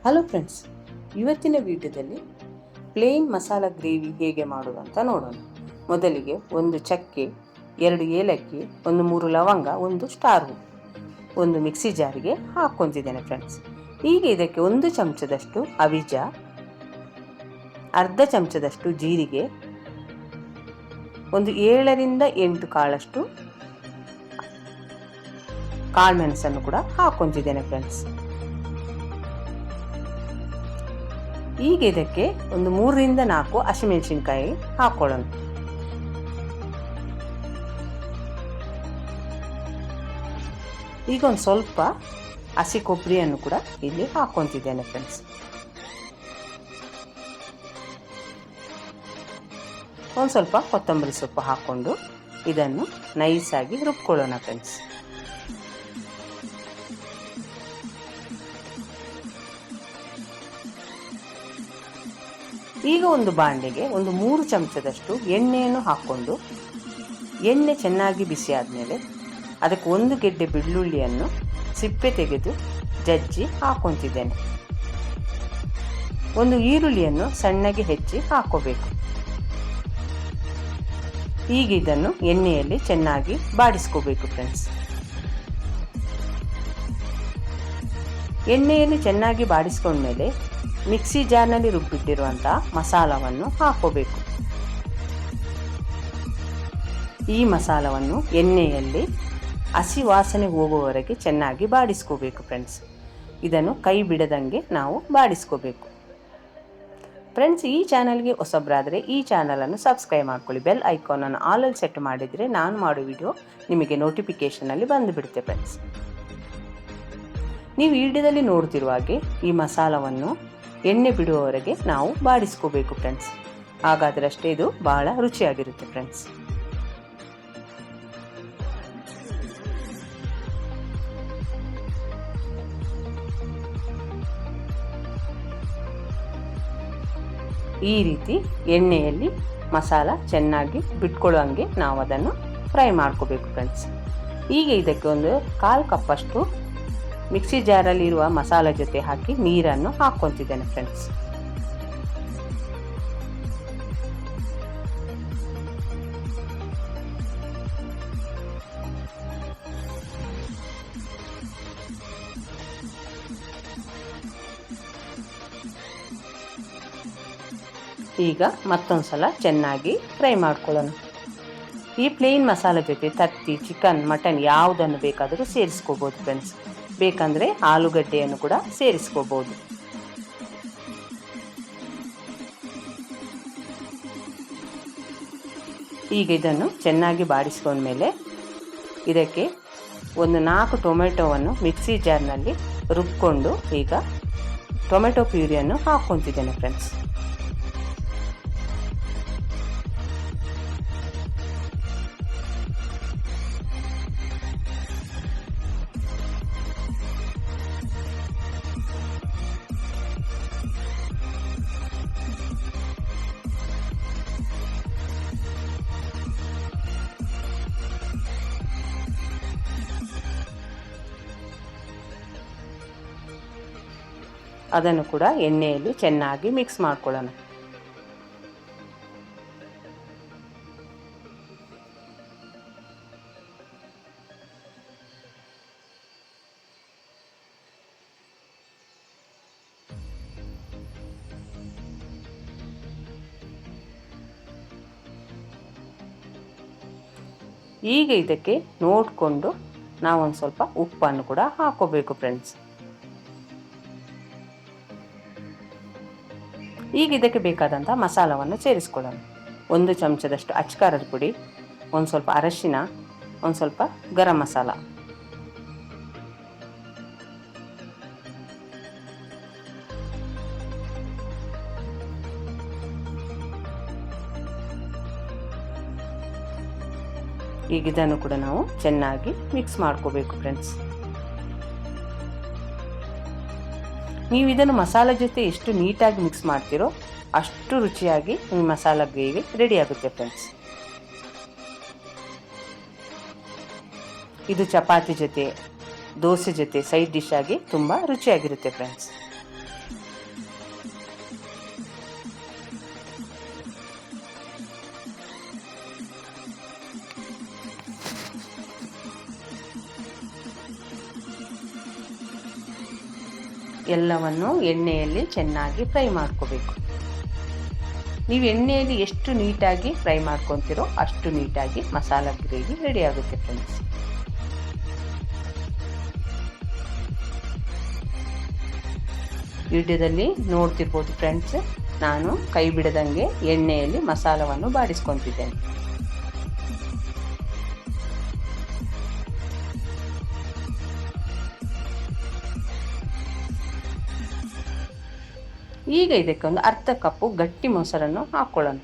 Hello friends, ಇವತ್ತಿನ ವಿಡಿಯೋದಲ್ಲಿ plane masala gravy ಹೇಗೆ ಮಾಡೋದು ಅಂತ ನೋಡೋಣ. ಮೊದಲಿಗೆ ಒಂದು ಚಕ್ಕೆ, 2 ಏಲಕ್ಕಿ, ಒಂದು 3 ಲವಂಗ, ಒಂದು ಸ್ಟಾರ್ ಹೂ ಒಂದು ಮಿಕ್ಸಿ ಜಾರಿಗೆ ಹಾಕ್ಕೊತಿದ್ದೇನೆ ಫ್ರೆಂಡ್ಸ್. ಈಗ ಇದಕ್ಕೆ 1 ಚಮಚದಷ್ಟು ಅವಿಜ, ಅರ್ಧ ಚಮಚದಷ್ಟು ಜೀರಿಗೆ, ಒಂದು 7ರಿಂದ 8 ಕಾಳಷ್ಟು ಕಾಳುಮೆಣಸನ್ನು ಕೂಡ ಹಾಕ್ಕೊತಿದ್ದೇನೆ ಫ್ರೆಂಡ್ಸ್. ಈಗ ಇದಕ್ಕೆ ಒಂದು 3ರಿಂದ 4 ಹಸಿಮೆಣಸಿನಕಾಯಿ ಹಾಕೊಳ್ಳೋಣ. ಈಗ ಒಂದು ಸ್ವಲ್ಪ ಹಸಿ ಕೊಬ್ಬರಿಯನ್ನು ಕೂಡ ಇಲ್ಲಿ ಹಾಕ್ಕೊತಿದ್ದೇನೆ ಫ್ರೆಂಡ್ಸ್. ಒಂದು ಸ್ವಲ್ಪ ಕೊತ್ತಂಬರಿ ಸೊಪ್ಪು ಹಾಕ್ಕೊಂಡು ಇದನ್ನು ನೈಸಾಗಿ ರುಬ್ಕೊಳ್ಳೋಣ ಫ್ರೆಂಡ್ಸ್. ಈಗ ಒಂದು ಬಾಣಲೆಗೆ ಒಂದು 3 ಚಮಚದಷ್ಟು ಎಣ್ಣೆಯನ್ನು ಹಾಕ್ಕೊಂಡು, ಎಣ್ಣೆ ಚೆನ್ನಾಗಿ ಬಿಸಿ ಆದಮೇಲೆ ಅದಕ್ಕೆ 1 ಗೆಡ್ಡೆ ಬೆಳ್ಳುಳ್ಳಿಯನ್ನು ಸಿಪ್ಪೆ ತೆಗೆದು ಜಜ್ಜಿ ಹಾಕ್ಕೊತಿದ್ದೇನೆ. ಒಂದು ಈರುಳ್ಳಿಯನ್ನು ಸಣ್ಣಗೆ ಹೆಚ್ಚಿ ಹಾಕ್ಕೋಬೇಕು. ಈಗ ಇದನ್ನು ಎಣ್ಣೆಯಲ್ಲಿ ಚೆನ್ನಾಗಿ ಬಾಡಿಸ್ಕೋಬೇಕು ಫ್ರೆಂಡ್ಸ್. ಎಣ್ಣೆಯಲ್ಲಿ ಚೆನ್ನಾಗಿ ಬಾಡಿಸ್ಕೊಂಡ್ಮೇಲೆ ಮಿಕ್ಸಿ ಜಾರ್ನಲ್ಲಿ ರುಬ್ಬಿಟ್ಟಿರುವಂಥ ಮಸಾಲವನ್ನು ಹಾಕೋಬೇಕು. ಈ ಮಸಾಲವನ್ನು ಎಣ್ಣೆಯಲ್ಲಿ ಹಸಿ ವಾಸನೆ ಹೋಗುವವರೆಗೆ ಚೆನ್ನಾಗಿ ಬಾಡಿಸ್ಕೋಬೇಕು ಫ್ರೆಂಡ್ಸ್. ಇದನ್ನು ಕೈ ಬಿಡದಂಗೆ ನಾವು ಬಾಡಿಸ್ಕೋಬೇಕು ಫ್ರೆಂಡ್ಸ್. ಈ ಚಾನಲ್ಗೆ ಹೊಸಬ್ರಾದರೆ ಈ ಚಾನಲನ್ನು ಸಬ್ಸ್ಕ್ರೈಬ್ ಮಾಡ್ಕೊಳ್ಳಿ. ಬೆಲ್ ಐಕಾನನ್ನು ಆಲಲ್ಲಿ ಸೆಟ್ ಮಾಡಿದರೆ ನಾನು ಮಾಡೋ ವಿಡಿಯೋ ನಿಮಗೆ ನೋಟಿಫಿಕೇಷನಲ್ಲಿ ಬಂದುಬಿಡುತ್ತೆ ಫ್ರೆಂಡ್ಸ್. ನೀವು ವಿಡಿಯೋದಲ್ಲಿ ನೋಡ್ತಿರುವ ಹಾಗೆ ಈ ಮಸಾಲವನ್ನು ಎಣ್ಣೆ ಬಿಡುವವರೆಗೆ ನಾವು ಬಾಡಿಸ್ಕೋಬೇಕು ಫ್ರೆಂಡ್ಸ್. ಹಾಗಾದರೆ ಅಷ್ಟೇ ಇದು ಬಹಳ ರುಚಿಯಾಗಿರುತ್ತೆ ಫ್ರೆಂಡ್ಸ್. ಈ ರೀತಿ ಎಣ್ಣೆಯಲ್ಲಿ ಮಸಾಲ ಚೆನ್ನಾಗಿ ಬಿಟ್ಕೊಳ್ಳೋಂಗೆ ನಾವು ಅದನ್ನು ಫ್ರೈ ಮಾಡ್ಕೋಬೇಕು ಫ್ರೆಂಡ್ಸ್. ಈಗ ಇದಕ್ಕೆ ಒಂದು 1/4 ಕಪ್ಪಷ್ಟು ಮಿಕ್ಸಿ ಜಾರಲ್ಲಿ ಇರುವ ಮಸಾಲ ಜೊತೆ ಹಾಕಿ ನೀರನ್ನು ಹಾಕ್ಕೊತಿದ್ದೇನೆ ಫ್ರೆಂಡ್ಸ್. ಈಗ ಮತ್ತೊಂದು ಸಲ ಚೆನ್ನಾಗಿ ಫ್ರೈ ಮಾಡ್ಕೊಳ್ಳೋಣ. ಈ ಪ್ಲೇನ್ ಮಸಾಲ ಜೊತೆ ತತ್ತಿ, ಚಿಕನ್, ಮಟನ್ ಯಾವುದನ್ನು ಬೇಕಾದರೂ ಸೇರಿಸ್ಕೋಬೋದು ಫ್ರೆಂಡ್ಸ್. ಬೇಕಂದರೆ ಆಲೂಗಡ್ಡೆಯನ್ನು ಕೂಡ ಸೇರಿಸ್ಕೋಬೋದು. ಈಗ ಇದನ್ನು ಚೆನ್ನಾಗಿ ಬಾಡಿಸ್ಕೊಂಡ್ಮೇಲೆ ಇದಕ್ಕೆ ಒಂದು 4 ಟೊಮೆಟೊವನ್ನು ಮಿಕ್ಸಿ ಜಾರ್ನಲ್ಲಿ ರುಬ್ಕೊಂಡು ಈಗ ಟೊಮೆಟೊ ಪ್ಯೂರಿಯನ್ನು ಹಾಕ್ಕೊತಿದ್ದೇನೆ ಫ್ರೆಂಡ್ಸ್. ಅದನ್ನು ಕೂಡ ಎಣ್ಣೆಯಲ್ಲಿ ಚೆನ್ನಾಗಿ ಮಿಕ್ಸ್ ಮಾಡ್ಕೊಳ್ಳೋಣ. ಈಗ ಇದಕ್ಕೆ ನೋಡಿಕೊಂಡು ನಾವೊಂದು ಸ್ವಲ್ಪ ಉಪ್ಪನ್ನು ಕೂಡ ಹಾಕೋಬೇಕು ಫ್ರೆಂಡ್ಸ್. ಈಗ ಇದಕ್ಕೆ ಬೇಕಾದಂಥ ಮಸಾಲವನ್ನು ಸೇರಿಸ್ಕೊಳ್ಳೋಣ. 1 ಚಮಚದಷ್ಟು ಅಚ್ಕಾರದ ಪುಡಿ, ಒಂದು ಸ್ವಲ್ಪ ಅರಶಿನ, ಒಂದು ಸ್ವಲ್ಪ ಗರಂ ಮಸಾಲ, ಈಗ ಇದನ್ನು ಕೂಡ ನಾವು ಚೆನ್ನಾಗಿ ಮಿಕ್ಸ್ ಮಾಡ್ಕೋಬೇಕು ಫ್ರೆಂಡ್ಸ್. ನೀವು ಇದನ್ನು ಮಸಾಲೆ ಜೊತೆ ಎಷ್ಟು ನೀಟಾಗಿ ಮಿಕ್ಸ್ ಮಾಡ್ತೀರೋ ಅಷ್ಟು ರುಚಿಯಾಗಿ ಈ ಮಸಾಲ ಗ್ರೇವಿ ರೆಡಿ ಆಗುತ್ತೆ ಫ್ರೆಂಡ್ಸ್. ಇದು ಚಪಾತಿ ಜೊತೆ, ದೋಸೆ ಜೊತೆ ಸೈಡ್ ಡಿಶ್ ಆಗಿ ತುಂಬ ರುಚಿಯಾಗಿರುತ್ತೆ ಫ್ರೆಂಡ್ಸ್. ಎಲ್ಲವನ್ನು ಎಣ್ಣೆಯಲ್ಲಿ ಚೆನ್ನಾಗಿ ಫ್ರೈ ಮಾಡ್ಕೋಬೇಕು. ನೀವು ಎಣ್ಣೆಯಲ್ಲಿ ಎಷ್ಟು ನೀಟಾಗಿ ಫ್ರೈ ಮಾಡ್ಕೊತೀರೋ ಅಷ್ಟು ನೀಟಾಗಿ ಮಸಾಲ ಗ್ರೇವಿ ರೆಡಿ ಆಗುತ್ತೆ ಫ್ರೆಂಡ್ಸ್. ವಿಡಿಯೋದಲ್ಲಿ ನೋಡ್ತಿರ್ಬೋದು ಫ್ರೆಂಡ್ಸ್, ನಾನು ಕೈ ಬಿಡದಂಗೆ ಎಣ್ಣೆಯಲ್ಲಿ ಮಸಾಲವನ್ನು ಬಾಡಿಸ್ಕೊತಿದ್ದೇನೆ. ಈಗ ಇದಕ್ಕೆ ಒಂದು ಅರ್ಧ ಕಪ್ಪು ಗಟ್ಟಿ ಮೊಸರನ್ನು ಹಾಕೊಳ್ಳೋಣ.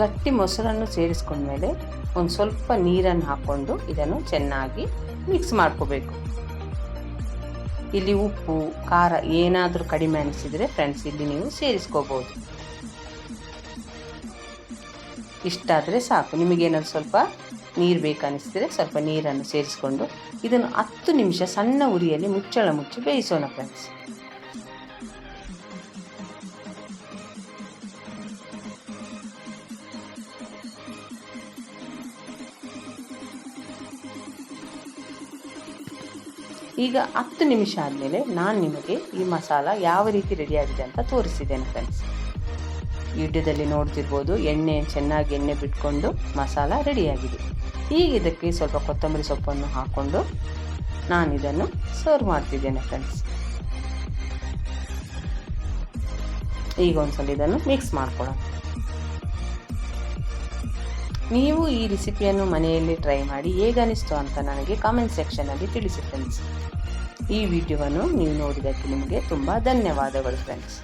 ಗಟ್ಟಿ ಮೊಸರನ್ನು ಸೇರಿಸ್ಕೊಂಡ್ಮೇಲೆ ಒಂದು ಸ್ವಲ್ಪ ನೀರನ್ನು ಹಾಕ್ಕೊಂಡು ಇದನ್ನು ಚೆನ್ನಾಗಿ ಮಿಕ್ಸ್ ಮಾಡ್ಕೋಬೇಕು. ಇಲ್ಲಿ ಉಪ್ಪು ಖಾರ ಏನಾದರೂ ಕಡಿಮೆ ಅನಿಸಿದರೆ ಫ್ರೆಂಡ್ಸ್ ಇಲ್ಲಿ ನೀವು ಸೇರಿಸ್ಕೋಬೋದು. ಇಷ್ಟಾದರೆ ಸಾಕು. ನಿಮಗೇನಾದ್ರು ಸ್ವಲ್ಪ ನೀರು ಬೇಕನ್ನಿಸಿದರೆ ಸ್ವಲ್ಪ ನೀರನ್ನು ಸೇರಿಸ್ಕೊಂಡು ಇದನ್ನು 10 ನಿಮಿಷ ಸಣ್ಣ ಉರಿಯಲ್ಲಿ ಮುಚ್ಚಳ ಮುಚ್ಚಿ ಬೇಯಿಸೋಣ ಫ್ರೆಂಡ್ಸ್. ಈಗ 10 ನಿಮಿಷ ಆದಮೇಲೆ ನಾನು ನಿಮಗೆ ಈ ಮಸಾಲ ಯಾವ ರೀತಿ ರೆಡಿಯಾಗಿದೆ ಅಂತ ತೋರಿಸಿದ್ದೇನೆ ಫ್ರೆಂಡ್ಸ್. ವಿಡಿಯೋದಲ್ಲಿ ನೋಡ್ತಿರ್ಬೋದು, ಚೆನ್ನಾಗಿ ಎಣ್ಣೆ ಬಿಟ್ಕೊಂಡು ಮಸಾಲ ರೆಡಿಯಾಗಿದೆ. ಈಗ ಇದಕ್ಕೆ ಸ್ವಲ್ಪ ಕೊತ್ತಂಬರಿ ಸೊಪ್ಪನ್ನು ಹಾಕ್ಕೊಂಡು ನಾನು ಇದನ್ನು ಸರ್ವ್ ಮಾಡ್ತಿದ್ದೇನೆ ಫ್ರೆಂಡ್ಸ್. ಈಗ ಒಂದ್ಸಲ ಇದನ್ನು ಮಿಕ್ಸ್ ಮಾಡ್ಕೊಳ್ಳೋಣ. ನೀವು ಈ ರೆಸಿಪಿಯನ್ನು ಮನೆಯಲ್ಲಿ ಟ್ರೈ ಮಾಡಿ ಹೇಗನಿಸ್ತು ಅಂತ ನನಗೆ ಕಾಮೆಂಟ್ ಸೆಕ್ಷನಲ್ಲಿ ತಿಳಿಸಿ ಫ್ರೆಂಡ್ಸ್. ಈ ವಿಡಿಯೋವನ್ನು ನೀವು ನೋಡಿದ್ದಕ್ಕೆ ನಿಮಗೆ ತುಂಬ ಧನ್ಯವಾದಗಳು ಫ್ರೆಂಡ್ಸ್.